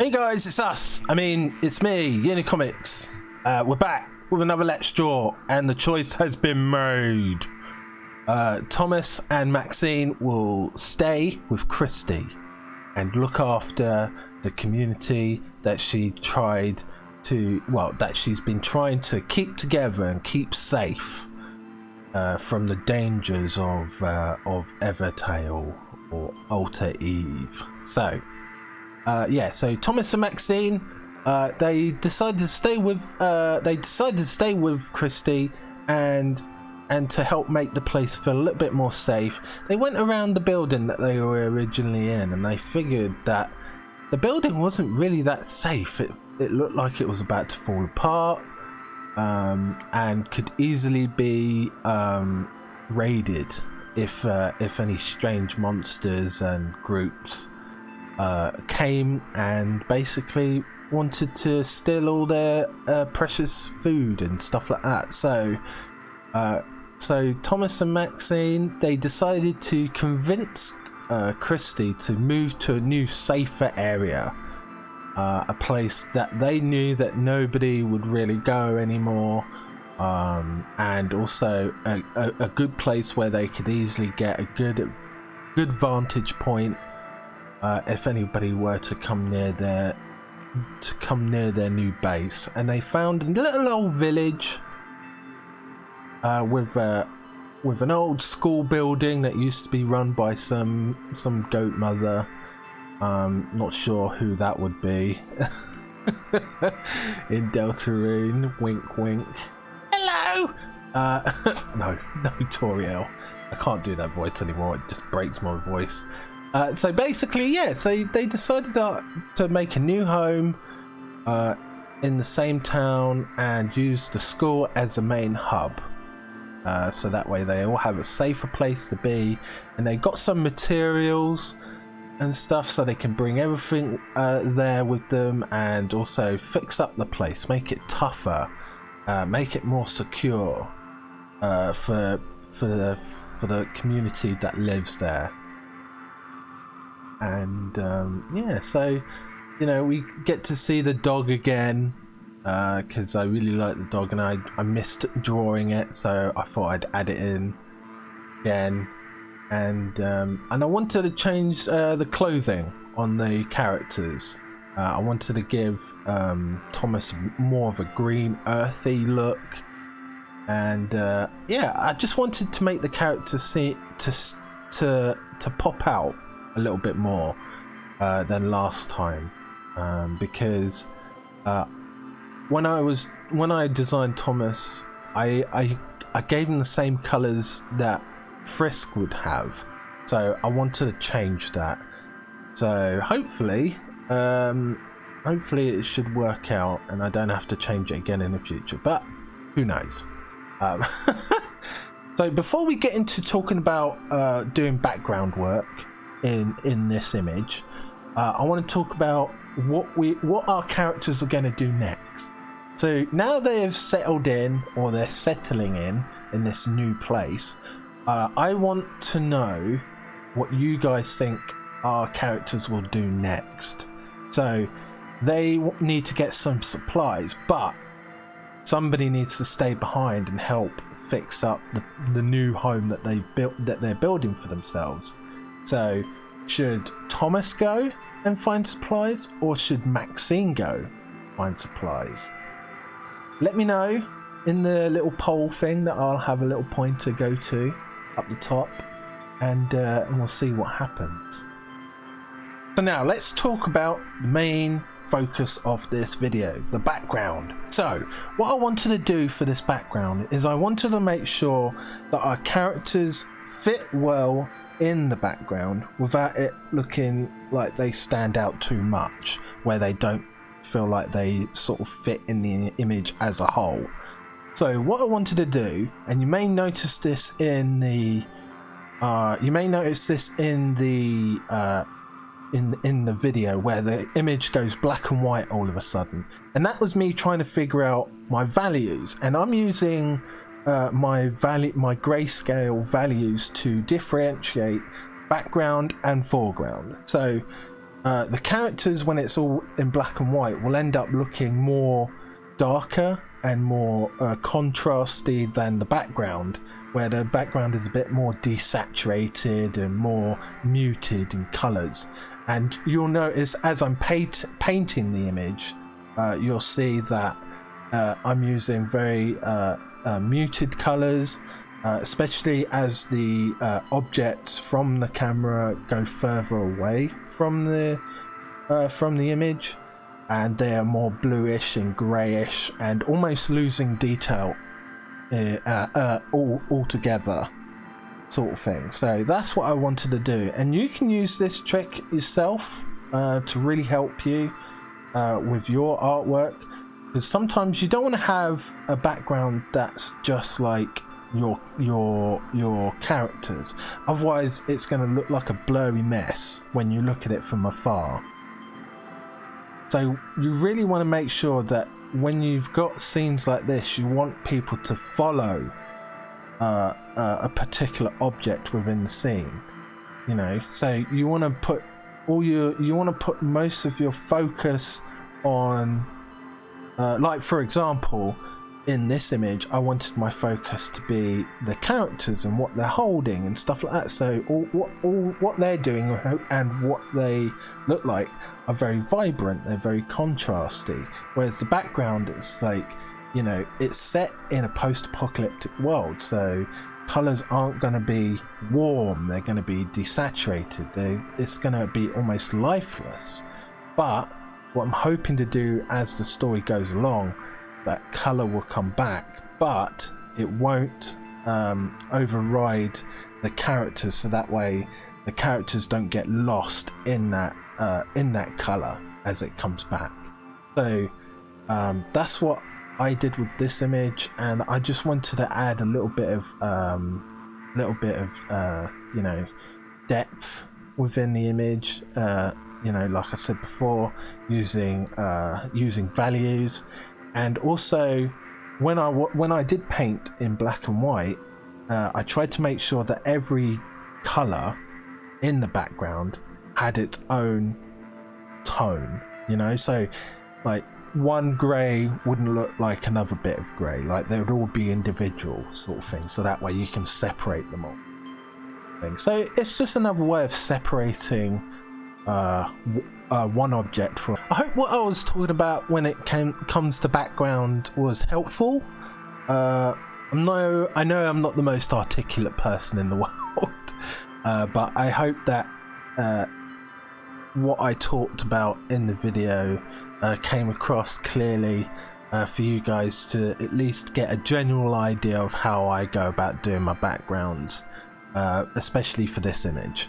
Hey guys, it's us. It's me, UNiCOMICS. We're back with another Let's Draw, and the choice has been made. Thomas and Maxine will stay with Kristy and look after the community that she's been trying to keep together and keep safe from the dangers of EverTale or Altereve. So Thomas and Maxine, they decided to stay with Kristy and to help make the place feel a little bit more safe. They went around the building that they were originally in, and they figured that the building wasn't really that safe. It looked like it was about to fall apart, and could easily be raided if any strange monsters and groups came and basically wanted to steal all their precious food and stuff like that. So Thomas and Maxine, they decided to convince Kristy to move to a new safer area, a place that they knew that nobody would really go anymore, and also a good place where they could easily get a good vantage point if anybody were to come near their new base. And they found a little old village with an old school building that used to be run by some goat mother. Not sure who that would be. In Deltarune, wink wink. Hello. No, Toriel. I can't do that voice anymore. It just breaks my voice. So basically, so they decided to make a new home in the same town and use the school as a main hub. So that way they all have a safer place to be, and they got some materials and stuff so they can bring everything there with them, and also fix up the place, make it tougher, make it more secure for the community that lives there. And so we get to see the dog again, because I really like the dog and I missed drawing it, so I thought I'd add it in again. And I wanted to change the clothing on the characters. I wanted to give Thomas more of a green earthy look, and I just wanted to make the characters to pop out a little bit more than last time, because when I designed Thomas, I gave him the same colors that Frisk would have, so I wanted to change that. So hopefully it should work out and I don't have to change it again in the future, but who knows. So before we get into talking about doing background work in this image, I want to talk about what our characters are going to do next. So now they have settled in, or they're settling in this new place, I want to know what you guys think our characters will do next. So they need to get some supplies, but somebody needs to stay behind and help fix up the new home that they're building for themselves. So should Thomas go and find supplies, or should Maxine go find supplies? Let me know in the little poll thing that I'll have a little pointer go to up the top, and we'll see what happens. So now let's talk about the main focus of this video, the background. So what I wanted to do for this background is I wanted to make sure that our characters fit well in the background without it looking like they stand out too much, where they don't feel like they sort of fit in the image as a whole. So what I wanted to do, and you may notice this in the video where the image goes black and white all of a sudden, and that was me trying to figure out my values, and I'm using my grayscale values to differentiate background and foreground. So the characters, when it's all in black and white, will end up looking more darker and more contrasty than the background, where the background is a bit more desaturated and more muted in colors. And you'll notice as I'm painting the image, you'll see that I'm using very muted colors, especially as the objects from the camera go further away from the image, and they are more bluish and grayish and almost losing detail altogether, sort of thing. So that's what I wanted to do, and you can use this trick yourself to really help you with your artwork, because sometimes you don't want to have a background that's just like your characters, otherwise it's going to look like a blurry mess when you look at it from afar. So you really want to make sure that when you've got scenes like this, you want people to follow a particular object within the scene, you know. So you want to put most of your focus on like, for example, in this image I wanted my focus to be the characters and what they're holding and stuff like that. So what they're doing and what they look like are very vibrant, they're very contrasty, whereas the background is like, you know, it's set in a post-apocalyptic world, so colors aren't going to be warm, they're going to be desaturated, it's going to be almost lifeless. But what I'm hoping to do as the story goes along, that color will come back, but it won't override the characters, so that way the characters don't get lost in that color as it comes back. So that's what I did with this image, and I just wanted to add a little bit of you know, depth within the image, you know, like I said before, using values. And also when I did paint in black and white, I tried to make sure that every color in the background had its own tone, you know. So like one grey wouldn't look like another bit of grey, like they would all be individual sort of thing, so that way you can separate them all. So it's just another way of separating one object from. I hope what I was talking about when it comes to background was helpful. I know I'm not the most articulate person in the world, but I hope that what I talked about in the video came across clearly for you guys to at least get a general idea of how I go about doing my backgrounds, especially for this image.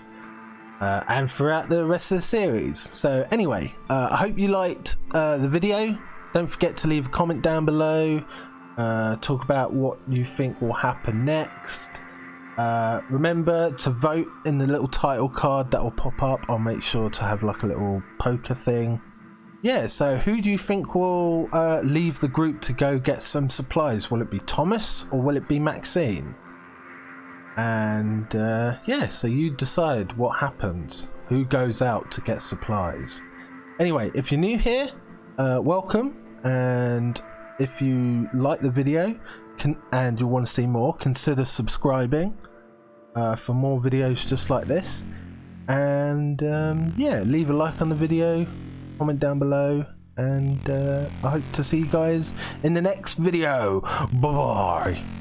And throughout the rest of the series. So anyway, I hope you liked the video. Don't forget to leave a comment down below, talk about what you think will happen next. Remember to vote in the little title card that will pop up. I'll make sure to have like a little poker thing. Yeah, so who do you think will leave the group to go get some supplies? Will it be Thomas or will it be Maxine? And yeah, so you decide what happens, who goes out to get supplies. Anyway, if you're new here, welcome, and if you like the video and you want to see more, consider subscribing for more videos just like this. And yeah, leave a like on the video, comment down below, and I hope to see you guys in the next video. Bye bye.